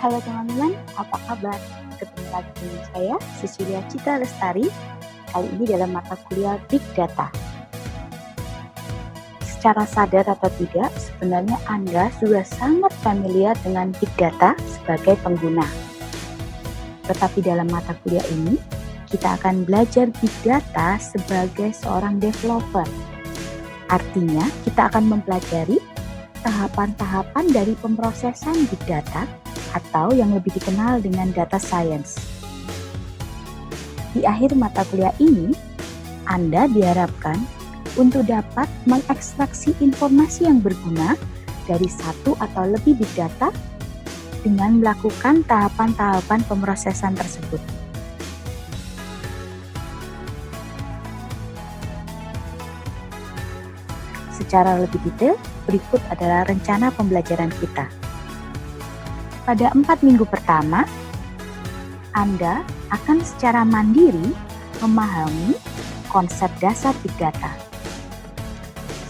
Halo teman-teman, apa kabar? Ketemu lagi dengan saya, Cecilia Cita Lestari, kali ini dalam mata kuliah Big Data. Secara sadar atau tidak, sebenarnya Anda sudah sangat familiar dengan Big Data sebagai pengguna. Tetapi dalam mata kuliah ini, kita akan belajar Big Data sebagai seorang developer. Artinya, kita akan mempelajari tahapan-tahapan dari pemrosesan Big Data atau yang lebih dikenal dengan data science. Di akhir mata kuliah ini, Anda diharapkan untuk dapat mengekstraksi informasi yang berguna dari satu atau lebih big data dengan melakukan tahapan-tahapan pemrosesan tersebut. Secara lebih detail, berikut adalah rencana pembelajaran kita. Pada 4 minggu pertama, Anda akan secara mandiri memahami konsep dasar Big Data.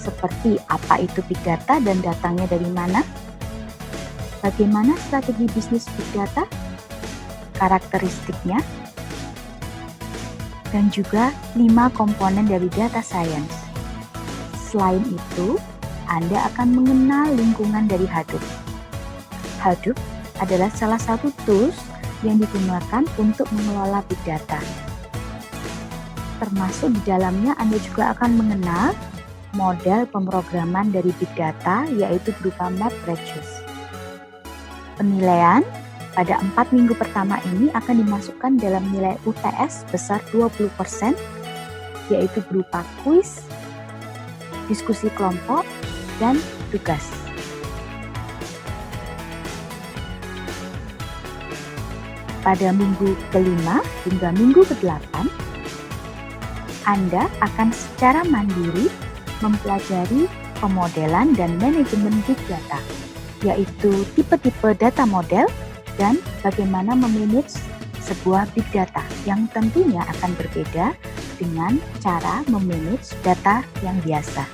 Seperti apa itu Big Data dan datangnya dari mana? Bagaimana strategi bisnis Big Data? Karakteristiknya? Dan juga 5 komponen dari data science. Selain itu, Anda akan mengenal lingkungan dari Hadoop. Hadoop adalah salah satu tools yang digunakan untuk mengelola Big Data. Termasuk di dalamnya Anda juga akan mengenal model pemrograman dari Big Data, yaitu berupa MapReduce. Penilaian pada 4 minggu pertama ini akan dimasukkan dalam nilai UTS besar 20%, yaitu berupa kuis, diskusi kelompok, dan tugas. Pada minggu ke-5 hingga minggu ke-8, Anda akan secara mandiri mempelajari pemodelan dan manajemen Big Data, yaitu tipe-tipe data model dan bagaimana memanage sebuah Big Data yang tentunya akan berbeda dengan cara memanage data yang biasa.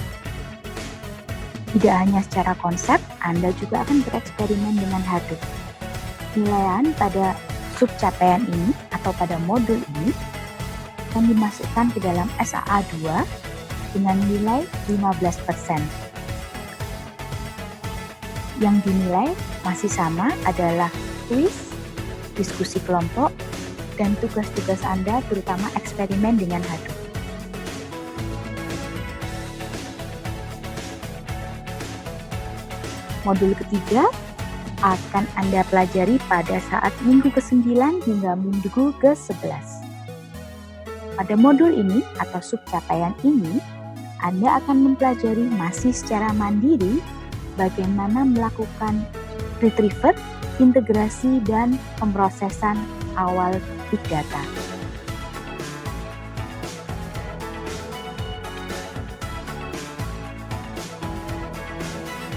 Tidak hanya secara konsep, Anda juga akan bereksperimen dengan Hadoop. Penilaian pada subcapaian ini atau pada modul ini akan dimasukkan ke dalam SAA 2 dengan nilai 15%. Yang dinilai masih sama adalah kuis, diskusi kelompok, dan tugas-tugas Anda terutama eksperimen dengan Hadoop. Modul ketiga akan Anda pelajari pada saat minggu ke-9 hingga minggu ke-11. Pada modul ini atau subcapaian ini, Anda akan mempelajari masih secara mandiri bagaimana melakukan retriever, integrasi, dan pemrosesan awal Big Data.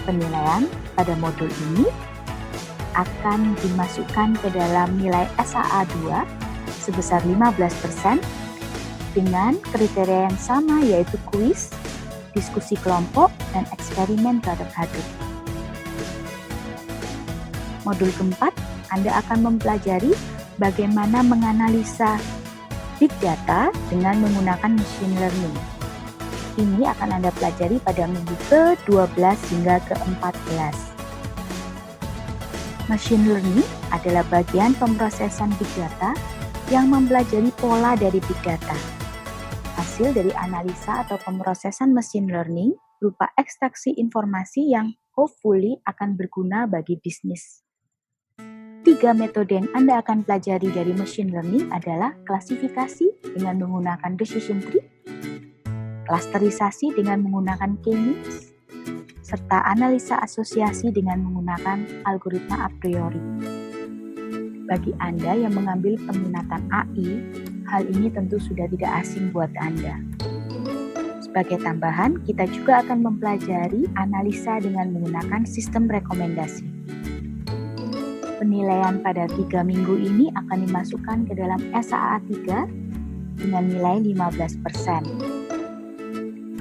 Penilaian pada modul ini akan dimasukkan ke dalam nilai SAA 2 sebesar 15% dengan kriteria yang sama, yaitu kuis, diskusi kelompok, dan eksperimen terhadap Hadoop. Modul keempat, Anda akan mempelajari bagaimana menganalisa Big Data dengan menggunakan machine learning. Ini akan Anda pelajari pada minggu ke-12 hingga ke-14. Machine learning adalah bagian pemrosesan Big Data yang mempelajari pola dari Big Data. Hasil dari analisa atau pemrosesan machine learning berupa ekstraksi informasi yang hopefully akan berguna bagi bisnis. 3 metode yang Anda akan pelajari dari machine learning adalah klasifikasi dengan menggunakan decision tree, klasterisasi dengan menggunakan k-means, serta analisa asosiasi dengan menggunakan algoritma a priori. Bagi Anda yang mengambil peminatan AI, hal ini tentu sudah tidak asing buat Anda. Sebagai tambahan, kita juga akan mempelajari analisa dengan menggunakan sistem rekomendasi. Penilaian pada 3 minggu ini akan dimasukkan ke dalam SAA 3 dengan nilai 15%.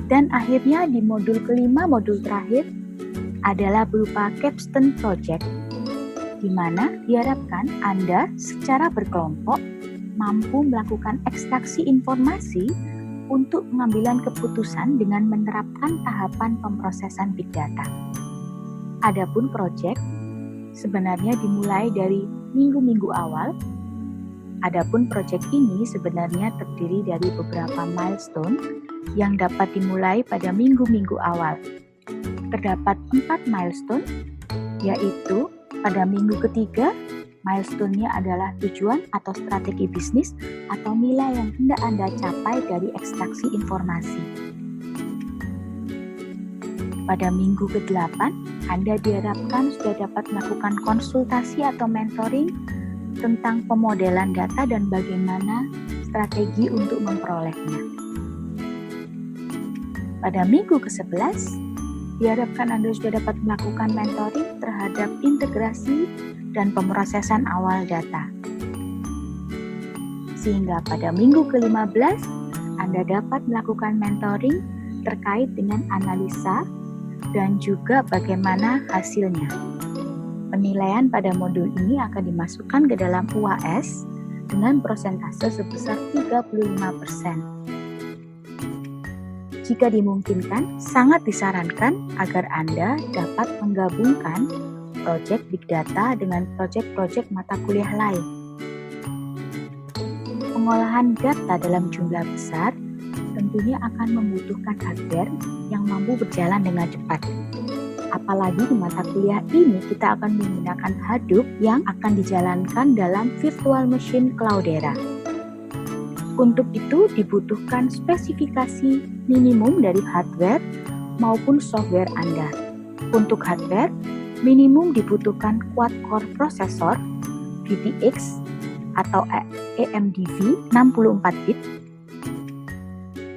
Dan akhirnya di modul kelima, modul terakhir, adalah berupa capstone project di mana diharapkan Anda secara berkelompok mampu melakukan ekstraksi informasi untuk pengambilan keputusan dengan menerapkan tahapan pemrosesan big data. Adapun proyek sebenarnya dimulai dari minggu-minggu awal. Adapun proyek ini sebenarnya terdiri dari beberapa milestone yang dapat dimulai pada minggu-minggu awal. Terdapat 4 milestone, yaitu pada minggu ketiga, milestone-nya adalah tujuan atau strategi bisnis atau nilai yang hendak Anda capai dari ekstraksi informasi. Pada minggu ke-8, Anda diharapkan sudah dapat melakukan konsultasi atau mentoring tentang pemodelan data dan bagaimana strategi untuk memperolehnya. Pada minggu ke-11, diharapkan Anda sudah dapat melakukan mentoring terhadap integrasi dan pemrosesan awal data. Sehingga pada minggu ke-15, Anda dapat melakukan mentoring terkait dengan analisa dan juga bagaimana hasilnya. Penilaian pada modul ini akan dimasukkan ke dalam UAS dengan persentase sebesar 35%. Jika dimungkinkan, sangat disarankan agar Anda dapat menggabungkan proyek Big Data dengan proyek-proyek mata kuliah lain. Pengolahan data dalam jumlah besar tentunya akan membutuhkan hardware yang mampu berjalan dengan cepat. Apalagi di mata kuliah ini kita akan menggunakan Hadoop yang akan dijalankan dalam virtual machine Cloudera. Untuk itu dibutuhkan spesifikasi minimum dari hardware maupun software Anda. Untuk hardware, minimum dibutuhkan quad-core prosesor GTX atau AMD V 64 bit,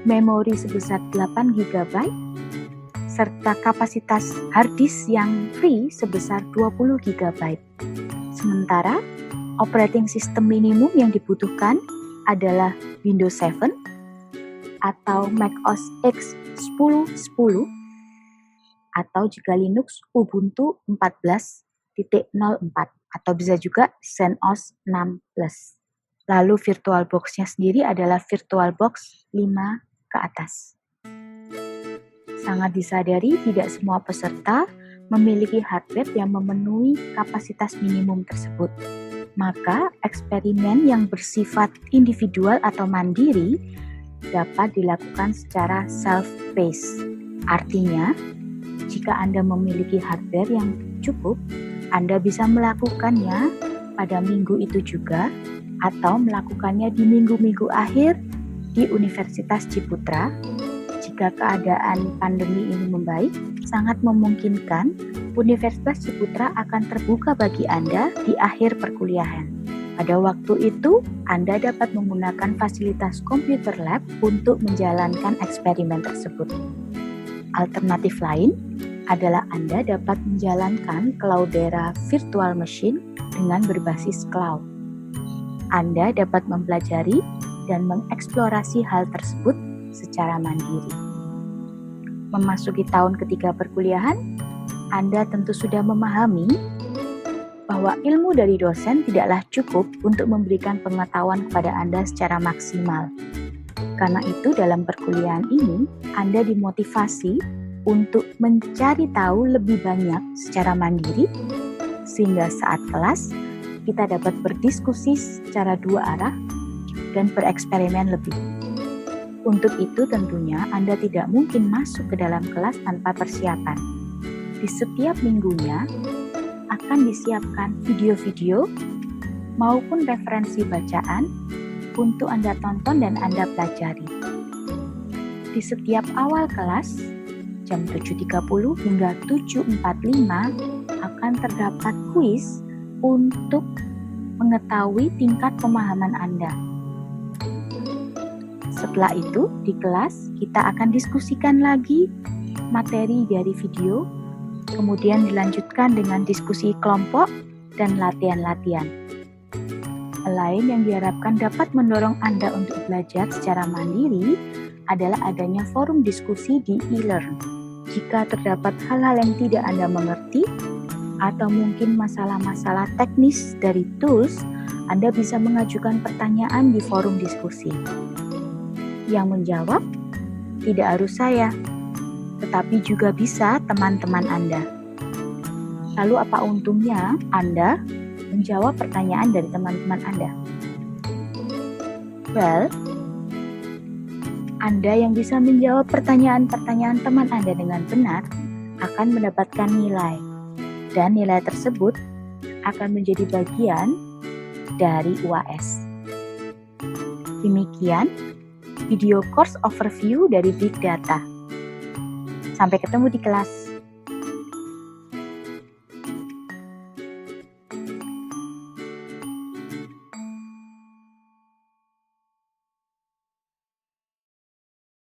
memori sebesar 8 GB, serta kapasitas hard disk yang free sebesar 20 GB. Sementara, operating system minimum yang dibutuhkan adalah Windows 7 atau Mac OS X 10.10 atau jika Linux Ubuntu 14.04 atau bisa juga XeNOS 6+. Lalu VirtualBox-nya sendiri adalah VirtualBox 5 ke atas. Sangat disadari tidak semua peserta memiliki hardware yang memenuhi kapasitas minimum tersebut. Maka eksperimen yang bersifat individual atau mandiri dapat dilakukan secara self-paced. Artinya, jika Anda memiliki hardware yang cukup, Anda bisa melakukannya pada minggu itu juga atau melakukannya di minggu-minggu akhir di Universitas Ciputra. Jika keadaan pandemi ini membaik, sangat memungkinkan Universitas Ciputra akan terbuka bagi Anda di akhir perkuliahan. Pada waktu itu, Anda dapat menggunakan fasilitas computer lab untuk menjalankan eksperimen tersebut. Alternatif lain adalah Anda dapat menjalankan Cloudera Virtual Machine dengan berbasis cloud. Anda dapat mempelajari dan mengeksplorasi hal tersebut secara mandiri. Memasuki tahun ketiga perkuliahan, Anda tentu sudah memahami bahwa ilmu dari dosen tidaklah cukup untuk memberikan pengetahuan kepada Anda secara maksimal. Karena itu dalam perkuliahan ini, Anda dimotivasi untuk mencari tahu lebih banyak secara mandiri, sehingga saat kelas, kita dapat berdiskusi secara dua arah dan bereksperimen lebih. Untuk itu tentunya Anda tidak mungkin masuk ke dalam kelas tanpa persiapan. Di setiap minggunya akan disiapkan video-video maupun referensi bacaan untuk Anda tonton dan Anda pelajari. Di setiap awal kelas, jam 7.30 hingga 7.45 akan terdapat kuis untuk mengetahui tingkat pemahaman Anda. Setelah itu, di kelas kita akan diskusikan lagi materi dari video, kemudian dilanjutkan dengan diskusi kelompok dan latihan-latihan. Hal lain yang diharapkan dapat mendorong Anda untuk belajar secara mandiri adalah adanya forum diskusi di e-learn. Jika terdapat hal-hal yang tidak Anda mengerti, atau mungkin masalah-masalah teknis dari tools, Anda bisa mengajukan pertanyaan di forum diskusi. Yang menjawab tidak harus saya, tetapi juga bisa teman-teman Anda. Lalu apa untungnya Anda menjawab pertanyaan dari teman-teman Anda? Well, Anda yang bisa menjawab pertanyaan-pertanyaan teman Anda dengan benar akan mendapatkan nilai, dan nilai tersebut akan menjadi bagian dari UAS. Demikian video course overview dari Big Data. Sampai ketemu di kelas.